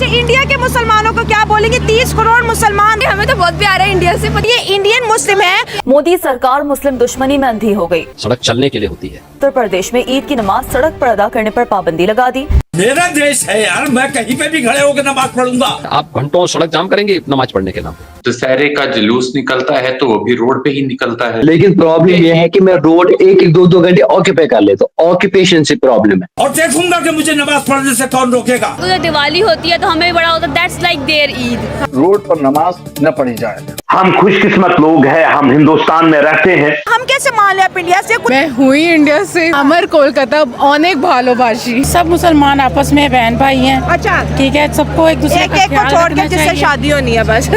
अच्छा, इंडिया के मुसलमानों को क्या बोलेंगे? 30 करोड़ मुसलमान, हमें तो बहुत प्यार है इंडिया से। ये इंडियन मुस्लिम है। मोदी सरकार मुस्लिम दुश्मनी में अंधी हो गई। सड़क चलने के लिए होती है। उत्तर प्रदेश में ईद की नमाज सड़क पर अदा करने पर पाबंदी लगा दी। मेरा देश है यार, मैं कहीं पे भी खड़े होकर नमाज पढ़ूंगा। आप घंटों सड़क जाम करेंगे नमाज पढ़ने के नाम पे। दशहरे का जुलूस निकलता है तो वो भी रोड पे ही निकलता है। लेकिन प्रॉब्लम यह है कि मैं रोड एक दो घंटे ऑक्यूपाई कर लेता हूँ, ऑक्यूपेशन से प्रॉब्लम है। और देखूंगा कि मुझे नमाज पढ़ने से कौन रोकेगा। उधर दिवाली होती है तो हमें बड़ा होता है, that's like their Eid. Road पर नमाज न पढ़ी जाए। हम खुशकिस्मत लोग हैं, हम हिंदुस्तान में रहते हैं। हम कैसे मान ले आप इंडिया से? मैं हुई इंडिया से, अमर कोलकाता, अनेक भालोबाशी। सब मुसलमान आपस में बहन भाई हैं। अच्छा ठीक है, सबको एक दूसरे एक को छोड़ के जिससे शादी होनी है बस।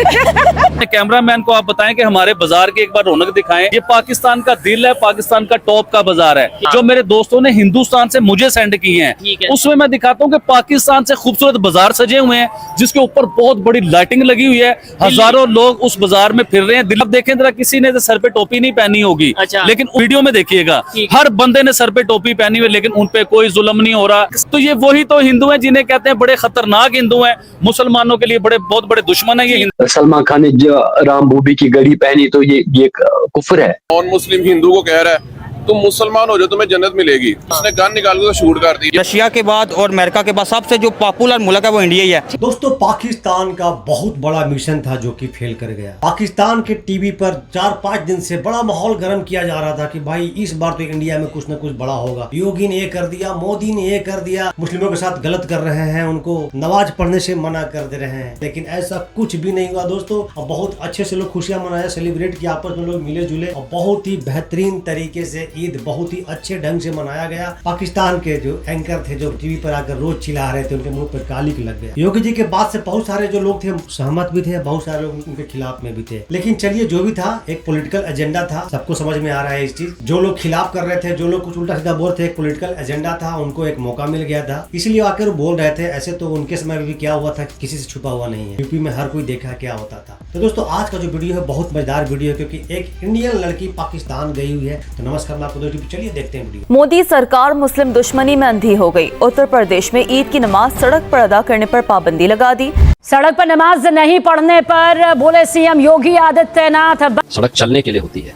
कैमरामैन को आप बताएं कि हमारे बाजार की एक बार रौनक दिखाएं। ये पाकिस्तान का दिल है, पाकिस्तान का टॉप का बाजार है। जो मेरे दोस्तों ने हिंदुस्तान से मुझे सेंड किए हैं, उसमें मैं दिखाता हूँ कि पाकिस्तान से खूबसूरत बाजार सजे हुए हैं, जिसके ऊपर बहुत बड़ी लाइटिंग लगी हुई है। हजारों लोग उस बाजार में फिर रहे हैं। दिल देखें जरा, किसी ने तो सर पे टोपी नहीं पहनी होगी, लेकिन वीडियो में देखिएगा हर बंदे ने सर पे टोपी पहनी हुई, लेकिन उन पे कोई जुल्म नहीं हो रहा। तो ये वही तो हिंदू हैं जिन्हें कहते हैं बड़े खतरनाक हिंदू हैं, मुसलमानों के लिए बहुत बड़े दुश्मन है ये। सलमान खान ने जो राम भूबी की घड़ी पहनी तो ये कुफ्र है। नॉन मुस्लिम हिंदू को कह रहा है तुम मुसलमान हो जाओ तुम्हें जन्नत मिलेगी। उसने गन निकाल के शूट कर दी। रशिया के बाद और अमेरिका के बाद सबसे जो पॉपुलर मुल्क है वो इंडिया ही है। दोस्तों, पाकिस्तान का बहुत बड़ा मिशन था जो कि फेल कर गया। पाकिस्तान के टीवी पर 4-5 दिन से बड़ा माहौल गर्म किया जा रहा था कि भाई इस बार तो इंडिया में कुछ न कुछ बड़ा होगा। योगी ने ये कर दिया, मोदी ने ये कर दिया, मुस्लिमों के साथ गलत कर रहे हैं, उनको नमाज पढ़ने से मना कर दे रहे हैं। लेकिन ऐसा कुछ भी नहीं हुआ दोस्तों। और बहुत अच्छे से लोग खुशियां मनाया, सेलिब्रेट किया, आपस में लोग मिले जुले और बहुत ही बेहतरीन तरीके से ईद बहुत ही अच्छे ढंग से मनाया गया। पाकिस्तान के जो एंकर थे जो टीवी पर आकर रोज चिल्ला रहे थे, उनके मुंह पर कालिक लग गया। योगी जी के बाद से बहुत सारे जो लोग थे सहमत भी थे, बहुत सारे लोग उनके खिलाफ में भी थे। लेकिन चलिए, जो भी था एक पॉलिटिकल एजेंडा था, सबको समझ में आ रहा है इस चीज। जो लोग खिलाफ कर रहे थे, जो लोग कुछ उल्टा सीधा बोल रहे थे, एक पॉलिटिकल एजेंडा था, उनको एक मौका मिल गया था, इसलिए आकर बोल रहे थे। ऐसे तो उनके समय में भी क्या हुआ था किसी से छुपा हुआ नहीं है। यूपी में हर कोई देखा क्या होता था। तो दोस्तों, आज का जो वीडियो है बहुत मजेदार वीडियो है, क्योंकि एक इंडियन लड़की पाकिस्तान गई हुई है। तो नमस्कार, मैं आपको दोस्तों चलिए देखते हैं वीडियो। मोदी सरकार मुस्लिम दुश्मनी में अंधी हो गई। उत्तर प्रदेश में ईद की नमाज सड़क पर अदा करने पर पाबंदी लगा दी। सड़क पर नमाज नहीं पढ़ने पर बोले सीएम योगी आदित्यनाथ। सड़क चलने के लिए होती है,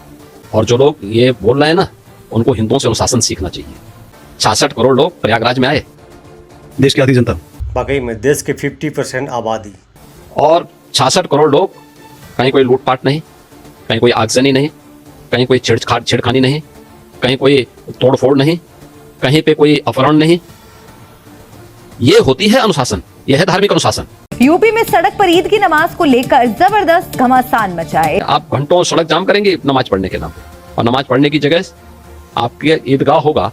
और जो लोग ये बोल रहे हैं ना, उनको हिंदुओं से अनुशासन सीखना चाहिए। 66 करोड़ लोग प्रयागराज में आए, देश की आधी जनता, वाकई में देश के 50% आबादी, और 66 करोड़ लोग, कहीं कोई लूटपाट नहीं, कहीं कोई आगजनी नहीं, कहीं कोई छेड़खानी नहीं, कहीं कोई तोड़फोड़ नहीं, कहीं पे कोई अपहरण नहीं। ये होती है अनुशासन, यह है धार्मिक अनुशासन। यूपी में सड़क पर ईद की नमाज को लेकर जबरदस्त घमासान मचाए। आप घंटों सड़क जाम करेंगे नमाज पढ़ने के नाम पे, और नमाज पढ़ने की जगह आपके ईदगाह होगा,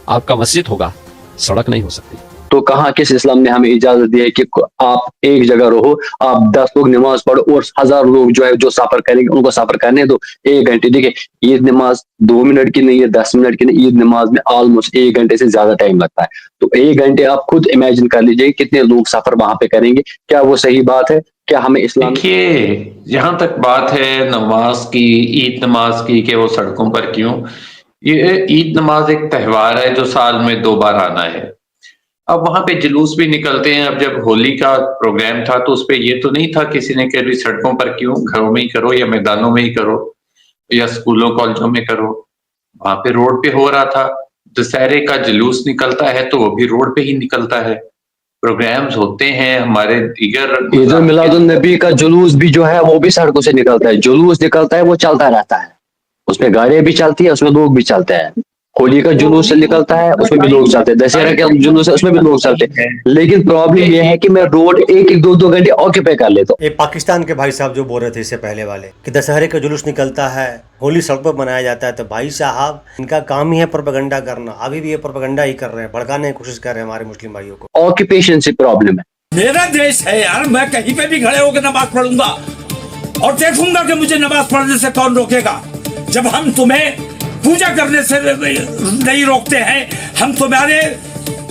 आपका मस्जिद होगा, सड़क नहीं हो सकती। तो कहाँ किस इस्लाम ने हमें इजाजत दी है कि आप एक जगह रहो, आप 10 लोग नमाज पढ़ो और 1000 लोग जो है जो सफर करेंगे उनको सफर करने दो 1 घंटे। देखिए, ईद नमाज 2 मिनट की नहीं है, 10 मिनट की नहीं, ईद नमाज में ऑलमोस्ट 1 घंटे से ज्यादा टाइम लगता है। तो 1 घंटे आप खुद इमेजिन कर लीजिए कितने लोग सफर वहां पे करेंगे। क्या वो सही बात है? क्या हमें इस्लाम? देखिए, जहां तक बात है नमाज की, ईद नमाज की, कि वो सड़कों पर क्यों, ये ईद नमाज एक त्योहार है जो साल में 2 बार आना है। अब वहां पे जुलूस भी निकलते हैं। अब जब होली का प्रोग्राम था तो उसपे ये तो नहीं था किसी ने कह सड़कों पर क्यों, घरों में ही करो या मैदानों में ही करो या स्कूलों कॉलेजों में करो। वहां पे रोड पे हो रहा था। दशहरे का जुलूस निकलता है तो वो भी रोड पे ही निकलता है। प्रोग्राम्स होते हैं हमारे दीगर। ईद मिलादुन नबी का जुलूस भी जो है वो भी सड़कों से निकलता है। जुलूस निकलता है, वो चलता रहता है, उसमें गाड़ियां भी चलती है, उसमें लोग भी चलते हैं। होली का जुलूस निकलता है, उसमें भी लोग चलते हैं। दशहरा का जुलूस है, उसमें भी लोग चलते हैं। लेकिन प्रॉब्लम यह है कि मैं रोड एक दो घंटे ऑक्यूपाई कर लेता हूँ। ये पाकिस्तान के भाई साहब जो बोल रहे थे इससे पहले वाले कि दशहरे का जुलूस निकलता है, होली सड़क पर मनाया जाता है, तो भाई साहब इनका काम ही है प्रोपेगेंडा करना। अभी भी ये प्रोपेगेंडा ही कर रहे हैं, भड़काने की कोशिश कर रहे हैं हमारे मुस्लिम भाइयों को। ऑक्यूपेशन से प्रॉब्लम है। मेरा देश है यार, मैं कहीं पे भी खड़े होकर नमाज पढ़ूंगा और देखूंगा कि मुझे नमाज पढ़ने से कौन रोकेगा। जब हम तुम्हें पूजा करने से नहीं रोकते हैं, हम तुम्हारे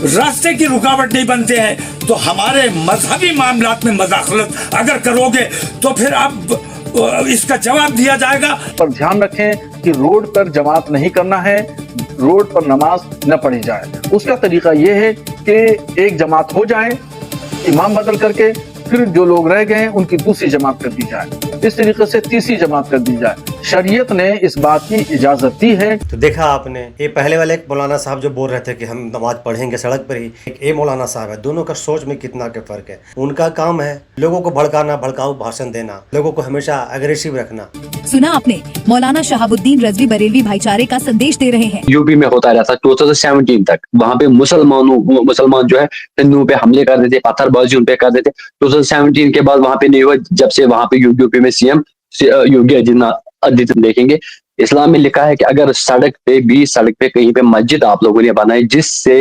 रास्ते की रुकावट नहीं बनते हैं, तो हमारे मजहबी मामलात में मदाखलत अगर करोगे तो फिर आप इसका जवाब दिया जाएगा। पर ध्यान रखें कि रोड पर जमात नहीं करना है, रोड पर नमाज न पढ़ी जाए। उसका तरीका यह है कि एक जमात हो जाए, इमाम बदल करके फिर जो लोग रह गए हैं उनकी दूसरी जमात कर दी जाए, इस तरीके से तीसरी जमात कर दी जाए। शरीयत ने इस बात की इजाजत दी है। तो देखा आपने, ये पहले वाले एक मौलाना साहब जो बोल रहे थे कि हम नमाज पढ़ेंगे सड़क पर ही, एक ये मौलाना साहब है, दोनों का सोच में कितना के फर्क है। उनका काम है लोगों को भड़काना, भड़काऊ भाषण देना, लोगों को हमेशा अग्रेसिव रखना। सुना आपने, मौलाना शहाबुद्दीन रजवी बरेलवी भाईचारे का संदेश दे रहे हैं। यूपी में होता रहता 2017 तक, वहाँ पे मुसलमान जो है हिंदुओं पे हमले कर देते, पत्थरबाजी उन पे कर देते। 2017 के बाद वहाँ पे नहीं हुआ, जब से वहाँ पे यूपी में सीएम योगी आदित्यनाथ देखेंगे। इस्लाम में लिखा है कि अगर सड़क पे कहीं पे मस्जिद आप लोगों ने बनाई जिससे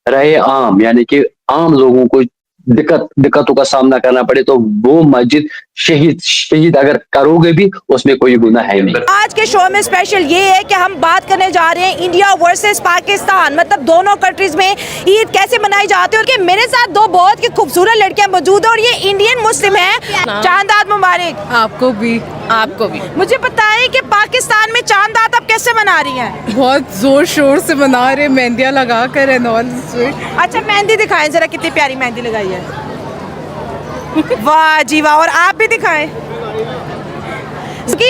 रहे आम यानी कि आम लोगों को दिक्कतों का सामना करना पड़े, तो वो मस्जिद शहीद अगर करोगे भी उसमें कोई गुनाह है नहीं। आज के शो में स्पेशल ये है कि हम बात करने जा रहे हैं इंडिया वर्सेस पाकिस्तान, मतलब दोनों कंट्रीज में ईद कैसे मनाई जाती है। और कि मेरे साथ दो बहुत ही खूबसूरत लड़कियां मौजूद है और ये इंडियन मुस्लिम है। चांद मुबारक आपको भी, आपको भी। मुझे बताएं कि पाकिस्तान में चांद आप कैसे मना रही हैं? बहुत जोर शोर से मना रहे, मेहंदियाँ लगा कर एंड ऑल। अच्छा मेहंदी दिखाएं जरा, कितनी प्यारी मेहंदी लगाई है। वाह जी वाह, और आप भी दिखाएं।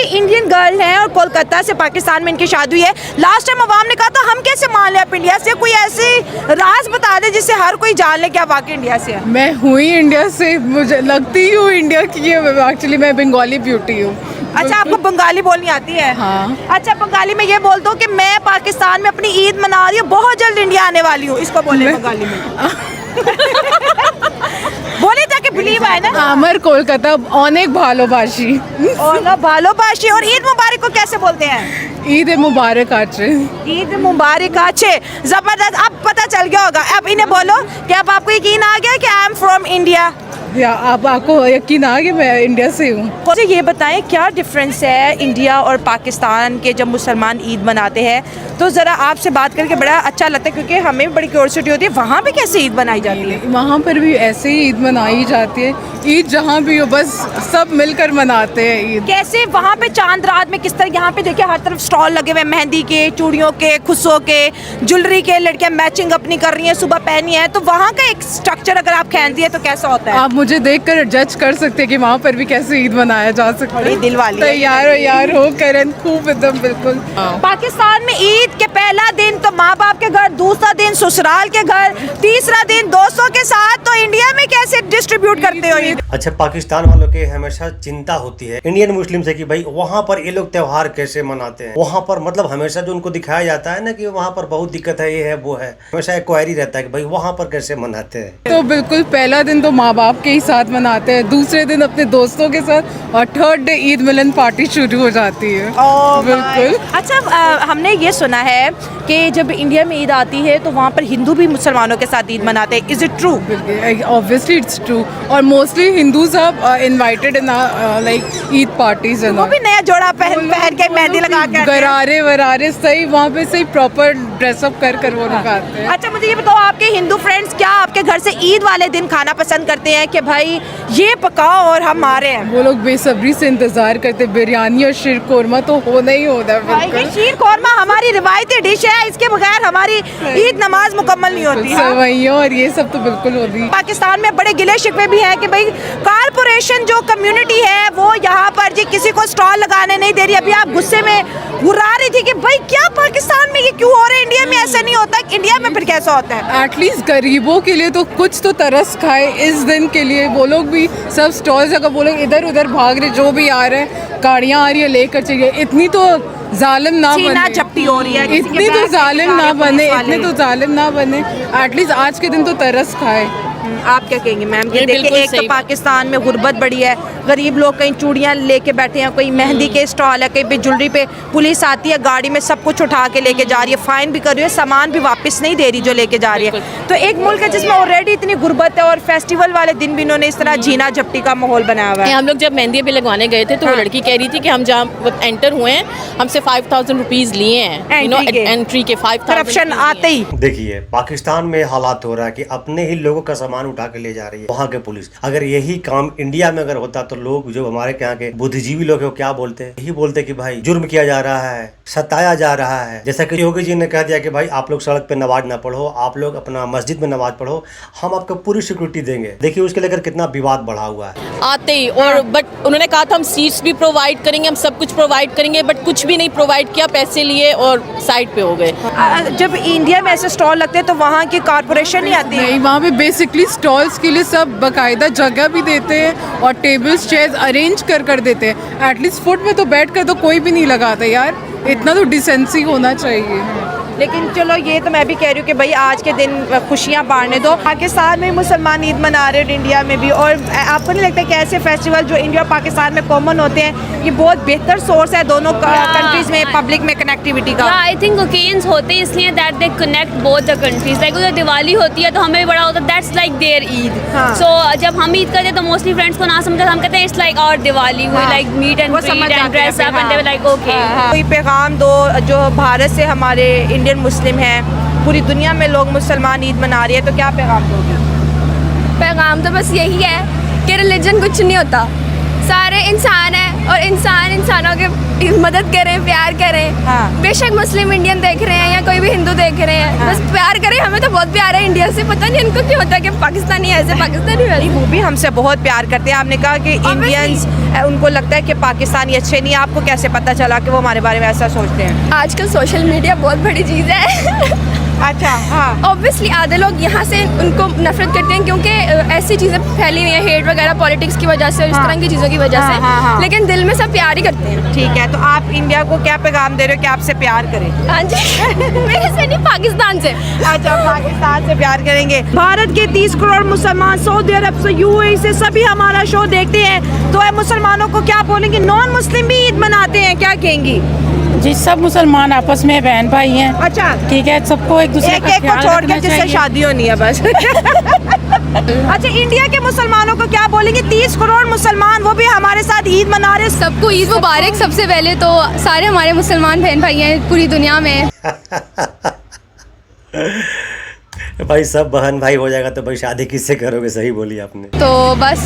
इंडियन गर्ल है और कोलकाता से पाकिस्तान में इनकी शादी हुई है। लास्ट टाइम अवाम ने कहा था हम कैसे मान ले आप इंडिया से, कोई ऐसे राज बता दे जिससे हर कोई जान ले कि आप वाकई इंडिया से है। मैं हुई इंडिया से, मुझे लगती हूँ इंडिया की है। एक्चुअली मैं बंगाली ब्यूटी हूँ। अच्छा आपको बंगाली बोलनी आती है? हाँ। अच्छा बंगाली में ये बोल दो कि मैं पाकिस्तान में अपनी ईद मना रही हूँ, बहुत जल्द इंडिया आने वाली हूँ, इसको बोले बंगाली में। बोले ताकि बिलीव आए ना। আমার কলকাতা অনেক ভালোবাসি। भालोबाशी। और ईद मुबारक को कैसे बोलते हैं? ईद मुबारक आचे। ईद मुबारक आचे, जबरदस्त। अब पता चल गया होगा। अब इन्हें बोलो कि अब आपको यकीन आ गया कि आई एम फ्रॉम इंडिया। या अब आपको यकीन आ गया मैं इंडिया से हूँ। मुझे ये बताएं क्या डिफरेंस है इंडिया और पाकिस्तान के जब मुसलमान ईद मनाते हैं? तो ज़रा आपसे बात करके बड़ा अच्छा लगता है क्योंकि हमें बड़ी क्यूरियोसिटी होती है वहाँ पे कैसे ईद मनाई जाती है? वहाँ पर भी ऐसे ही ईद मनाई जाती है। ईद जहाँ भी हो बस सब मिलकर मनाते हैं ईद। कैसे वहाँ पे चांद रात में किस तरह? यहाँ पे देखिए हर तरफ स्टॉल लगे हुए, मेहंदी के, चूड़ियों के, खुस्सों के, ज्वेलरी के। लड़कियाँ मैचिंग अपनी कर रही हैं, सुबह पहनी है। तो वहाँ का एक स्ट्रक्चर अगर आप खींचती है तो कैसा होता है? आप मुझे देखकर जज कर सकते हैं कि वहाँ पर भी कैसे ईद मनाया जा सकता है। दिल वाली तैयार हो कर खूब एकदम बिल्कुल। पाकिस्तान में ईद के पहला दिन तो माँ बाप के घर, दूसरा दिन ससुराल के घर, तीसरा दिन दोस्तों के साथ। तो इंडिया में कैसे डिस्ट्रीब्यूट करते हो ईद? अच्छा पाकिस्तान वालों की हमेशा चिंता होती है इंडियन मुस्लिम से कि भाई वहाँ पर ये लोग त्योहार कैसे मनाते हैं। वहाँ पर मतलब हमेशा जो उनको दिखाया जाता है ना कि वहाँ पर बहुत दिक्कत है, ये है वो है, हमेशा एक क्वेरी रहता है कि भाई वहाँ पर कैसे मनाते हैं। तो बिल्कुल पहला दिन तो माँ बाप के ही साथ मनाते हैं, दूसरे दिन अपने दोस्तों के साथ, और थर्ड डे ईद मिलन पार्टी शुरू हो जाती है। बिल्कुल। अच्छा हमने ये सुना है कि जब इंडिया में ईद आती है तो वहाँ पर हिंदू भी मुसलमानों के साथ ईद मनाते हैं। Is it true? Obviously it's true. और mostly Hindus are invited in like Eid parties. वो भी नया जोड़ा पहन के मेहंदी लगा के गरारे वरारे सही वहाँ पे सही प्रॉपर ड्रेसअप कर वो लोग आते हैं। अच्छा मुझे ये बताओ आपके हिंदू फ्रेंड्स क्या आपके घर से ईद वाले दिन खाना पसंद करते हैं कि भाई ये पकाओ और हम आ रहे हैं? वो लोग बेसब्री से इंतजार करते। बिरयानी और शीर कोरमा तो होना ही होता है। शीर कोरमा हमारी रिवायती डिश है, इसके बगैर हमारी ईद नमाज मुकम्मल नहीं होती है। सेवइयां और ये सब तो बिल्कुल होती है। पाकिस्तान में बड़े गिले शिकवे भी हैं कि भाई कारपोरेशन जो कम्युनिटी है वो यहाँ पर जी किसी को स्टॉल लगाने नहीं दे रही। अभी आप गुस्से में घुरा रही थी कि भाई क्या पाकिस्तान में ये क्यों हो रहा है, इंडिया में ऐसा नहीं होता, इंडिया में फिर कैसा होता है? एटलीस्ट गरीबों के लिए तो कुछ तो तरस खाए इस दिन के लिए। वो लोग भी सब स्टॉल जगह वो लोग इधर उधर भाग रहे, जो भी आ रहे हैं गाड़ियाँ आ रही है लेकर चाहिए। इतनी तो जालिम ना बने, झपटी हो रही है, इतनी तो जालिम ना बने, इतने तो जालिम ना बने। एटलीस्ट आज के दिन तो तरस खाए। आप क्या कहेंगे मैम? कि देखिए एक तो पाकिस्तान में गुर्बत बड़ी है, गरीब लोग कहीं चूड़ियाँ लेके बैठे हैं, कोई मेहंदी के स्टॉल है, कहीं पे ज्वेलरी पे पुलिस आती है गाड़ी में सब कुछ उठा के लेके जा रही है, फाइन भी कर रही है, सामान भी वापस नहीं दे रही जो लेके जा रही है। तो एक मुल्क है जिसमें ऑलरेडी इतनी गुर्बत है और फेस्टिवल वाले दिन भी इन्होंने इस तरह झीना झपटी का माहौल बनाया हुआ है। हम लोग जब मेहंदी पे लगवाने गए थे तो वो लड़की कह रही थी कि हम जहाँ एंटर हुए हैं हमसे 5000 रुपीज लिए हैं, एंट्री के 5000। करप्शन आते ही देखिए पाकिस्तान में हालात हो रहा है कि अपने ही लोगों का सामान सामान उठा के ले जा रही है वहाँ के पुलिस। अगर यही काम इंडिया में अगर होता तो लोग जो हमारे यहाँ के बुद्धिजीवी लोग हैं वो क्या बोलते हैं, यही बोलते कि भाई जुर्म किया जा रहा है, सताया जा रहा है। जैसा कि योगी जी ने कह दिया कि भाई आप लोग सड़क पे नमाज ना पढ़ो, आप लोग अपना मस्जिद में नमाज पढ़ो, हम आपको पूरी सिक्योरिटी देंगे। देखिए उसके लेकर कितना विवाद बढ़ा हुआ है आते ही। और बट उन्होंने कहा था हम सीट्स भी प्रोवाइड करेंगे, हम सब कुछ प्रोवाइड करेंगे, बट कुछ भी नहीं प्रोवाइड किया, पैसे लिए और साइड पे हो गए। जब इंडिया में ऐसे स्टॉल लगते हैं तो वहाँ की कारपोरेशन नहीं आती है? नहीं, वहाँ पे बेसिकली स्टॉल्स के लिए सब बकायदा जगह भी देते हैं और टेबल्स चेयर्स अरेंज कर देते हैं। एटलीस्ट फुट में तो बैठ कर तो कोई भी नहीं लगाता यार, इतना तो डिसेंसी होना चाहिए। लेकिन चलो ये तो मैं भी कह रही हूँ कि भाई आज के दिन खुशियाँ बांटने दो। पाकिस्तान में मुसलमान ईद मना रहे हैं, इंडिया में भी, और आपको नहीं लगता कि ऐसे फेस्टिवल जो इंडिया और पाकिस्तान में कॉमन होते हैं ये बहुत बेहतर सोर्स है दोनों कंट्रीज में पब्लिक में कनेक्टिविटी का? आई थिंक ओकेजन्स होते हैं इसलिए that they connect both the countries. Like उधर दिवाली होती है तो हमें भी बड़ा होता है, दैट्स लाइक देयर ईद। सो जब हम ईद करते हैं तो मोस्टली फ्रेंड्स को ना समझते, हम कहते हैं इट्स लाइक और Diwali, we like meet and greet and dress up and they were like okay. कोई पैगाम दो जो भारत से हमारे इंडियन मुस्लिम हैं, पूरी दुनिया में लोग मुसलमान ईद मना रही है, तो क्या पैगाम दोगे? पैगाम तो बस यही है कि रिलीजन कुछ नहीं होता, सारे इंसान हैं और इंसान इंसानों की मदद करें, प्यार करें। बेशक मुस्लिम इंडियन देख रहे हैं या कोई भी हिंदू देख रहे हैं, बस प्यार करें। हमें तो बहुत प्यार है इंडिया से, पता नहीं इनको क्यों होता है कि पाकिस्तानी ऐसे पाकिस्तानी वैसे। वो भी हमसे बहुत प्यार करते हैं। आपने कहा कि इंडियंस उनको लगता है कि पाकिस्तानी अच्छे नहीं, आपको कैसे पता चला कि वो हमारे बारे में ऐसा सोचते हैं? आजकल सोशल मीडिया बहुत बड़ी चीज़ है। अच्छा, हाँ, ऑब्वियसली आधे लोग यहाँ से उनको नफरत करते हैं क्योंकि ऐसी चीज़ें फैली हुई हैं, हेट वगैरह पॉलिटिक्स की वजह से और इस तरह की चीज़ों की वजह से, लेकिन दिल में सब प्यार ही करते हैं। ठीक है, तो आप इंडिया को क्या पैगाम दे रहे हो कि आपसे प्यार करें? हाँ जी। मेरे से नहीं, पाकिस्तान से। अच्छा, पाकिस्तान से प्यार करेंगे। भारत के 30 करोड़ मुसलमान सऊदी अरब से, यूएई से सभी हमारा शो देखते हैं, तो मुसलमानों को क्या बोलेंगे? नॉन मुस्लिम भी ईद मनाते हैं, क्या कहेंगी? जी, सब मुसलमान आपस में बहन भाई हैं। अच्छा, ठीक है, सबको एक दूसरे का को छोड़ के जिससे शादी होनी है बस। अच्छा, इंडिया के मुसलमानों को क्या बोलेंगे? 30 करोड़ मुसलमान, वो भी हमारे साथ ईद मना रहे। सबको ईद मुबारक। सबसे पहले तो सारे हमारे मुसलमान बहन भाई हैं पूरी दुनिया में। भाई सब बहन भाई हो जाएगा तो भाई शादी किससे करोगे? सही बोली आपने। तो बस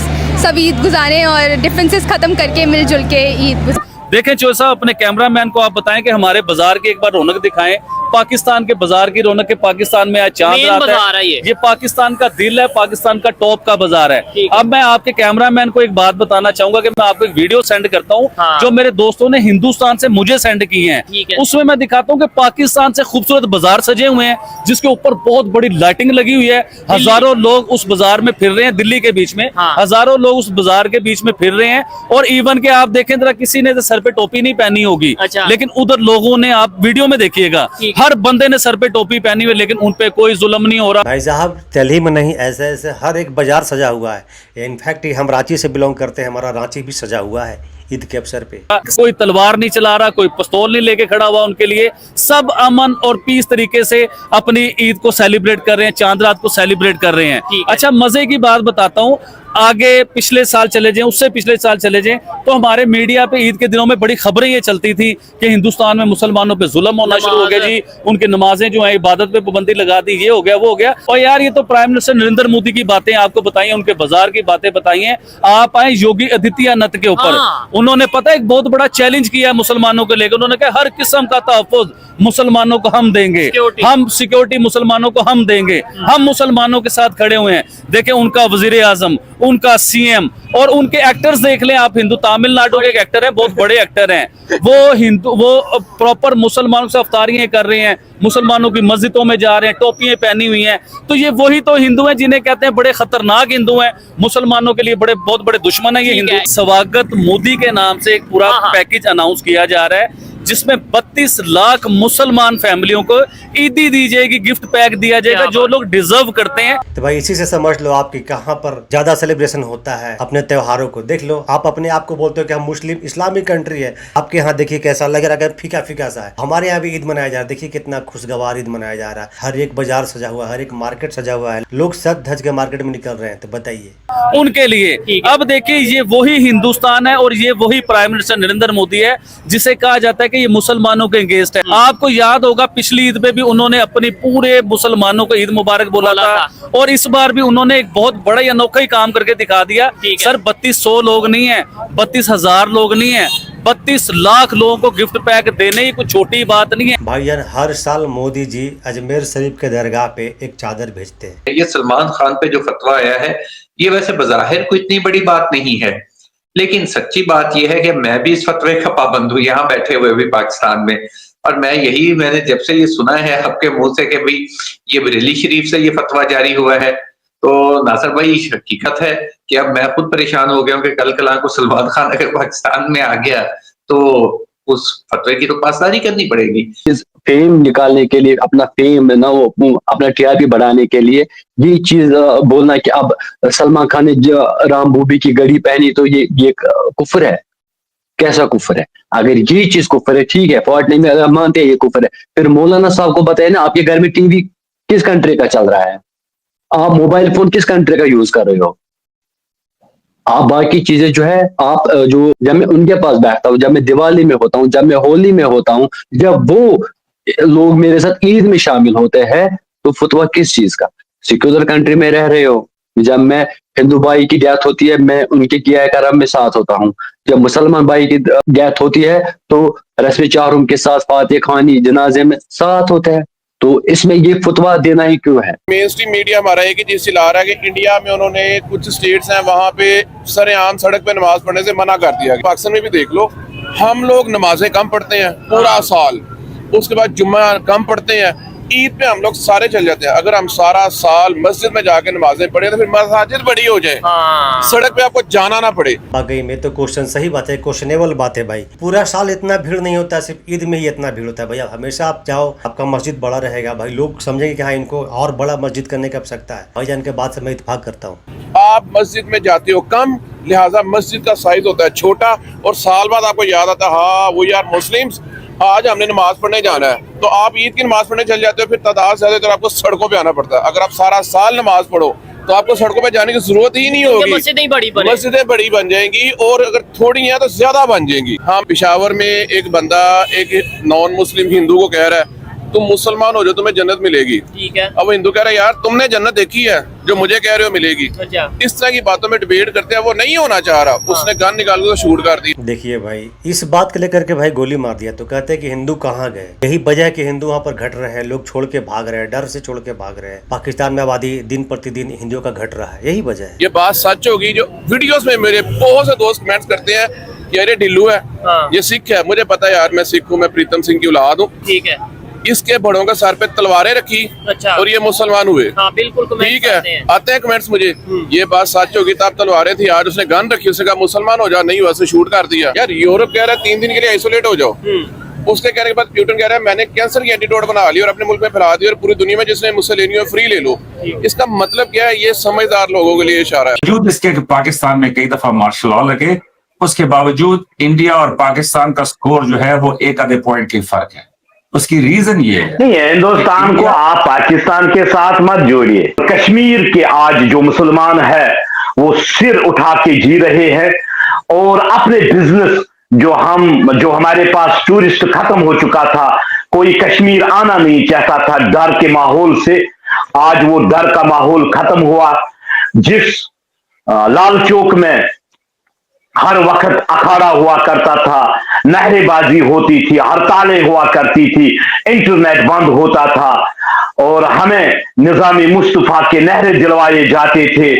सब ईद गुजारें और डिफरेंसेस खत्म करके मिलजुल के ईद। देखें चोर साहब, अपने कैमरामैन को आप बताएं कि हमारे बाजार की एक बार रौनक दिखाएं। पाकिस्तान के बाजार की रौनक है। पाकिस्तान में आज चांद रात है। ये पाकिस्तान का दिल है, पाकिस्तान का टॉप का बाजार है। अब मैं आपके कैमरामैन को एक बात बताना चाहूंगा कि मैं आपको एक वीडियो सेंड करता हूं जो मेरे दोस्तों ने हिंदुस्तान से मुझे सेंड की है। उसमें मैं दिखाता हूं कि पाकिस्तान से खूबसूरत बाजार सजे हुए हैं जिसके ऊपर बहुत बड़ी लाइटिंग लगी हुई है। हजारों लोग उस बाजार में फिर रहे हैं, दिल्ली के बीच में हजारों लोग उस बाजार के बीच में फिर रहे हैं। और इवन के आप देखें जरा, किसी ने सर पे टोपी नहीं पहनी होगी, लेकिन उधर लोगों ने, आप वीडियो में देखिएगा, हर बंदे ने सर पे टोपी पहनी हुई, लेकिन उन पे कोई जुल्म नहीं हो रहा। भाई साहब, दिल्ली में नहीं, ऐसे ऐसे हर एक बाजार सजा हुआ है। इनफैक्ट हम रांची से बिलोंग करते हैं, हमारा रांची भी सजा हुआ है ईद के अवसर पे। कोई तलवार नहीं चला रहा, कोई पिस्तौल नहीं लेके खड़ा हुआ। उनके लिए सब अमन और पीस तरीके से अपनी ईद को सेलिब्रेट कर रहे हैं, चांद रात को सेलिब्रेट कर रहे हैं। अच्छा, मजे की बात बताता हूँ, आगे पिछले साल चले जाएं, उससे पिछले साल चले जाएं, तो हमारे मीडिया पे ईद के दिनों में बड़ी खबरें ये चलती थी कि हिंदुस्तान में मुसलमानों पे जुल्म होना शुरू हो गया जी, उनकी नमाजें जो है इबादत पे पाबंदी लगा दी, ये हो गया वो हो गया। और यार, ये तो प्राइम मिनिस्टर नरेंद्र मोदी की बातें आपको बताई, उनके बाजार की बातें बताई हैं। आप आए योगी आदित्यनाथ के ऊपर, उन्होंने पता एक बहुत बड़ा चैलेंज किया मुसलमानों को लेकर। उन्होंने कहा हर किस्म का तहफ़्फ़ुज़ मुसलमानों को हम देंगे, हम सिक्योरिटी मुसलमानों को हम देंगे, हम मुसलमानों के साथ खड़े हुए हैं। देखें, उनका वजीर आजम, उनका सीएम और उनके एक्टर्स देख लें आप। हिंदू तमिलनाडु के एक एक्टर हैं, बहुत बड़े एक्टर हैं, वो प्रॉपर मुसलमानों से अफ्तारियां कर रहे हैं, मुसलमानों की मस्जिदों में जा रहे हैं, टोपियां पहनी हुई हैं। तो ये वही तो हिंदू हैं जिन्हें कहते हैं बड़े खतरनाक हिंदू हैं, मुसलमानों के लिए बहुत बड़े दुश्मन है ये हिंदू। स्वागत मोदी के नाम से एक पूरा पैकेज अनाउंस किया जा रहा है जिसमें 32 लाख मुसलमान फैमिलियों को ईदी दी जाएगी, गिफ्ट पैक दिया जाएगा जो लोग डिजर्व करते हैं। तो भाई इसी से समझ लो आपकी कहाँ पर ज्यादा सेलिब्रेशन होता है अपने त्योहारों को। देख लो, आप अपने आप को बोलते हो कि हम मुस्लिम इस्लामिक कंट्री है, आपके यहाँ देखिए कैसा लग रहा है, फीका फीका सा है। हमारे यहाँ भी ईद मनाया जा रहा है, देखिए कितना खुशगवार ईद मनाया जा रहा है। हर एक बाजार सजा हुआ है, हर एक मार्केट सजा हुआ है, लोग सज धज के मार्केट में निकल रहे हैं। तो बताइए उनके लिए। अब देखिए, ये वही हिंदुस्तान है और ये वही प्राइम मिनिस्टर नरेंद्र मोदी है जिसे कहा जाता है कि ये मुसलमानों के अगेंस्ट है। आपको याद होगा पिछली ईद पे भी उन्होंने अपनी पूरे मुसलमानों को ईद मुबारक बोला था और इस बार भी उन्होंने एक बहुत बड़ा ही अनोखा ही काम करके दिखा दिया। सर 3200 लोग नहीं है, 32,000 लोग नहीं है, 32 लाख लोगों को गिफ्ट पैक देने ही कुछ छोटी बात नहीं है। भाईजान हर साल मोदी जी अजमेर शरीफ के दरगाह पे एक चादर भेजते हैं। ये सलमान खान पे जो फतवा आया है ये वैसे बज़ाहिर कोई इतनी बड़ी बात नहीं है, लेकिन सच्ची बात यह है कि मैं भी इस फतवे का पाबंद हूँ यहाँ बैठे हुए भी पाकिस्तान में। और मैंने जब से ये सुना है आपके मुंह से कि भाई ये बरेली शरीफ से ये फतवा जारी हुआ है, तो नासिर भाई हकीकत है कि अब मैं खुद परेशान हो गया हूँ कि कल कला को सलमान खान अगर पाकिस्तान में आ गया तो उस फतवे की तो पासदारी करनी पड़ेगी। फेम निकालने के लिए, अपना फेम ना वो अपना टीआरपी बढ़ाने के लिए ये चीज बोलना कि अब सलमान खान ने राम भूबी की घड़ी पहनी तो ये कुफ्र है। कैसा कुफ्र है? अगर ये चीज कुफ्र है ठीक है, फॉल्ट नहीं, अगर मानते हैं ये कुफ्र है, फिर मौलाना साहब को बताए ना आपके घर में टीवी किस कंट्री का चल रहा है, आप मोबाइल फोन किस कंट्री का यूज कर रहे हो, आप बाकी चीजें जो है आप जो जब मैं उनके पास बैठता हूँ, जब मैं दिवाली में होता हूँ, जब मैं होली में होता हूँ, जब वो लोग मेरे साथ ईद में शामिल होते हैं तो फतवा किस चीज का? सिक्युलर कंट्री में रह रहे हो। जब मैं हिंदू भाई की डेथ होती है मैं उनके किया करम में साथ होता हूँ, जब मुसलमान भाई की डेथ होती है तो रस्म चारूम के साथ फातिहा खानी जनाजे में साथ होते हैं। तो इसमें ये फतवा देना ही क्यों है? मेन स्ट्रीम मीडिया हमारा एक ही चीज चिल्ला रहा है कि इंडिया में उन्होंने कुछ स्टेट्स हैं वहाँ पे सरेआम सड़क पे नमाज पढ़ने से मना कर दिया। पाकिस्तान में भी देख लो, हम लोग नमाजें कम पढ़ते हैं पूरा साल, उसके बाद जुम्मा कम पढ़ते हैं, ईद पे हम लोग सारे चल जाते हैं। अगर हम सारा साल मस्जिद में जाके नमाजें पढ़े तो फिर मसाजिद बड़ी हो जाए, सड़क पे आपको जाना ना पड़े। वाकई में तो क्वेश्चन सही बात है, क्वेश्चनेबल बात है भाई। पूरा साल इतना भीड़ नहीं होता, सिर्फ ईद में ही इतना भीड़ होता है भैया। हमेशा आप जाओ, आपका मस्जिद बड़ा रहेगा भाई, लोग समझेंगे कि हाँ इनको और बड़ा मस्जिद करने की आवश्यकता है। भाईजान के बात से मैं इत्तेफाक करता हूँ। आप मस्जिद में जाते हो कम, लिहाजा मस्जिद का साइज होता है छोटा, और साल बाद आपको याद आता है हाँ वो यार मुस्लिम्स आज हमने नमाज पढ़ने जाना है, तो आप ईद की नमाज पढ़ने चल जाते हो, फिर तादाद से ज्यादा आपको सड़कों पे आना पड़ता है। अगर आप सारा साल नमाज पढ़ो तो आपको सड़कों पे जाने की जरूरत ही नहीं होगी, मस्जिदें बड़ी बन जाएंगी, और अगर थोड़ी है तो ज्यादा बन जाएंगी। हाँ, पेशावर में एक बंदा एक नॉन मुस्लिम हिंदू को कह रहा है तुम मुसलमान हो जाओ तुम्हें जन्नत मिलेगी, ठीक है। अब हिंदू कह रहा है यार तुमने जन्नत देखी है जो मुझे कह रहे हो मिलेगी। इस तरह की बातों में डिबेट करते हैं, वो नहीं होना चाह रहा, उसने गन निकाल के शूट कर दी। देखिए भाई, इस बात को लेकर के भाई गोली मार दिया तो कहते हैं कि हिंदू कहाँ गए। यही वजह है कि हिंदू वहाँ पर घट रहे हैं, लोग छोड़ के भाग रहे हैं, डर से छोड़ के भाग रहे हैं। पाकिस्तान में आबादी दिन प्रतिदिन हिंदुओं का घट रहा है, यही वजह है। ये बात सच होगी जो वीडियोस में मेरे बहुत से दोस्त कमेंट्स करते हैं यार ये ढिल्लू है, ये सिख है। मुझे पता है यार, मैं सिख हूँ, मैं प्रीतम सिंह की औलाद हूँ, ठीक है। इसके बड़ों के सर पे तलवारें रखी, अच्छा, और ये मुसलमान हुए, हाँ, बिल्कुल ठीक है। आते हैं कमेंट्स मुझे, ये बात सच होगी तब तलवारें थी, आज उसने गन रखी, उसने कहा मुसलमान हो जाओ, नहीं वैसे शूट कर दिया। यार यूरोप कह रहा है 3 दिन के लिए आइसोलेट हो जाओ, उसके कहने के बाद प्यूटन कह रहा है मैंने कैंसर की एंटीडोट बना ली और अपने मुल्क में फैला दी, और पूरी दुनिया में जिसने मुझसे लेनी हो फ्री ले लो। इसका मतलब क्या है? ये समझदार लोगों के लिए इशारा है। जो इसके पाकिस्तान में कई दफा मार्शल लॉ लगे, उसके बावजूद इंडिया और पाकिस्तान का स्कोर जो है वो 1 आधे पॉइंट की फर्क है। उसकी रीजन ये है नहीं, हिंदुस्तान को आप पाकिस्तान के साथ मत जोड़िए। कश्मीर के आज जो मुसलमान है वो सिर उठा के जी रहे हैं, और अपने बिजनेस जो हमारे पास टूरिस्ट खत्म हो चुका था, कोई कश्मीर आना नहीं चाहता था डर के माहौल से, आज वो डर का माहौल खत्म हुआ। जिस लाल चौक में हर वक्त अखाड़ा हुआ करता था, नहरेबाजी होती थी, हड़तालें हुआ करती थी, इंटरनेट बंद होता था, और हमें निजामी मुस्तफा के नारे दिलवाए जाते थे,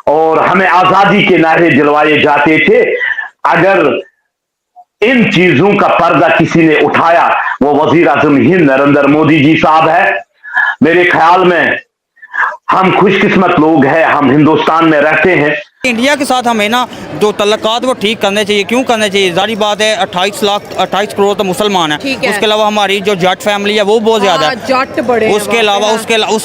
और हमें आजादी के नारे दिलवाए जाते थे। अगर इन चीजों का पर्दा किसी ने उठाया वो वजीर आजम हिंद नरेंद्र मोदी जी साहब है। मेरे ख्याल में हम खुशकिस्मत लोग हैं, हम हिंदुस्तान में रहते हैं। इंडिया के साथ हमें ना जो तल्लकात वो ठीक करने चाहिए। क्यों करने चाहिए? जारी बात है 28 करोड़ तो मुसलमान है, उसके अलावा हमारी जो जट फैमिली है वो बहुत ज्यादा है, जट बड़े। उसके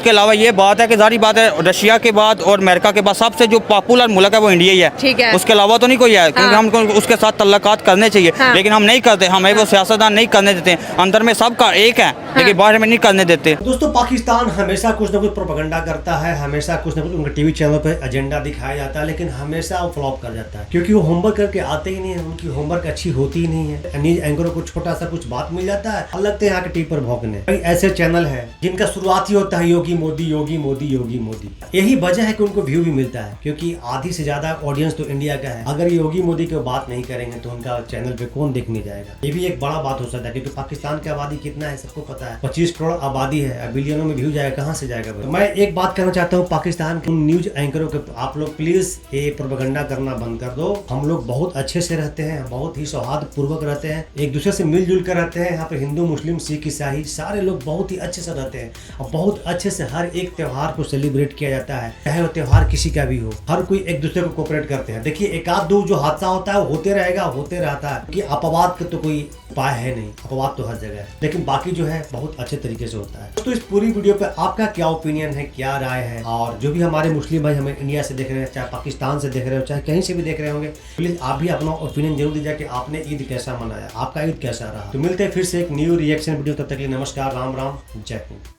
अलावा ये बात है कि जारी बात है रशिया के बाद और अमेरिका के बाद सबसे जो पॉपुलर मुल्क है वो इंडिया ही है, उसके अलावा तो नहीं कोई है। क्योंकि हमको उसके साथ तल्लकात करने चाहिए, लेकिन हम नहीं करते, हमें वो सियासतदान नहीं करने देते। अंदर में सबका एक है लेकिन बाहर में नहीं करने देते। दोस्तों, पाकिस्तान हमेशा कुछ न कुछ प्रोपेगेंडा करता है, हमेशा कुछ न कुछ उनके टीवी चैनल पर एजेंडा दिखाया जाता है, लेकिन लेकिन हमेशा वो फ्लॉप कर जाता है, क्योंकि वो होमवर्क करके आते ही नहीं है, उनकी होमवर्क अच्छी होती ही नहीं है। न्यूज एंकरों को छोटा सा कुछ बात मिल जाता है और लगते हैं यहाँ के टीवी पर भौंकने। ऐसे चैनल है जिनका शुरुआत ही होता है योगी मोदी योगी मोदी योगी मोदी। यही वजह है कि उनको व्यू भी मिलता है, क्योंकि आधी से ज्यादा ऑडियंस तो इंडिया का है। अगर योगी मोदी की बात नहीं करेंगे तो उनका चैनल पे कौन देखने जाएगा। ये भी एक बड़ा बात हो सकता है, क्योंकि पाकिस्तान की आबादी कितना है सबको पता है, 25 करोड़ आबादी है। बिलियनों में व्यू जाएगा, कहाँ से जाएगा। तो मैं एक बात कहना चाहता हूँ पाकिस्तान के न्यूज एंकरों के, आप लोग प्लीज ये प्रोपेगेंडा करना बंद कर दो। हम लोग बहुत अच्छे से रहते हैं, बहुत ही सौहार्द पूर्वक रहते हैं, एक दूसरे से मिलजुल कर रहते हैं। यहाँ पे हिंदू मुस्लिम सिख ईसाई सारे लोग बहुत ही अच्छे से रहते हैं और बहुत अच्छे से हर एक त्योहार को सेलिब्रेट किया जाता है, चाहे वो त्योहार किसी का भी हो। हर कोई एक दूसरे को कोऑपरेट करते हैं। देखिए एक आध दो जो हादसा होता है वो होते रहेगा, होते रहता है, कि अपवाद का तो कोई उपाय है नहीं, अपवाद तो हर जगह है, लेकिन बाकी जो है बहुत अच्छे तरीके से होता है। तो इस पूरी वीडियो पे आपका क्या ओपिनियन है, क्या राय है, और जो भी हमारे मुस्लिम भाई हमें इंडिया से देख रहे हैं, चाहे पाकिस्तान से देख रहे हो, चाहे कहीं से भी देख रहे होंगे, प्लीज आप भी अपना ओपिनियन जरूर दीजिए कि आपने ईद कैसा मनाया, आपका ईद कैसा रहा। तो मिलते हैं फिर से एक न्यू रिएक्शन वीडियो, तब तक के लिए नमस्कार, राम राम, जय हिंद।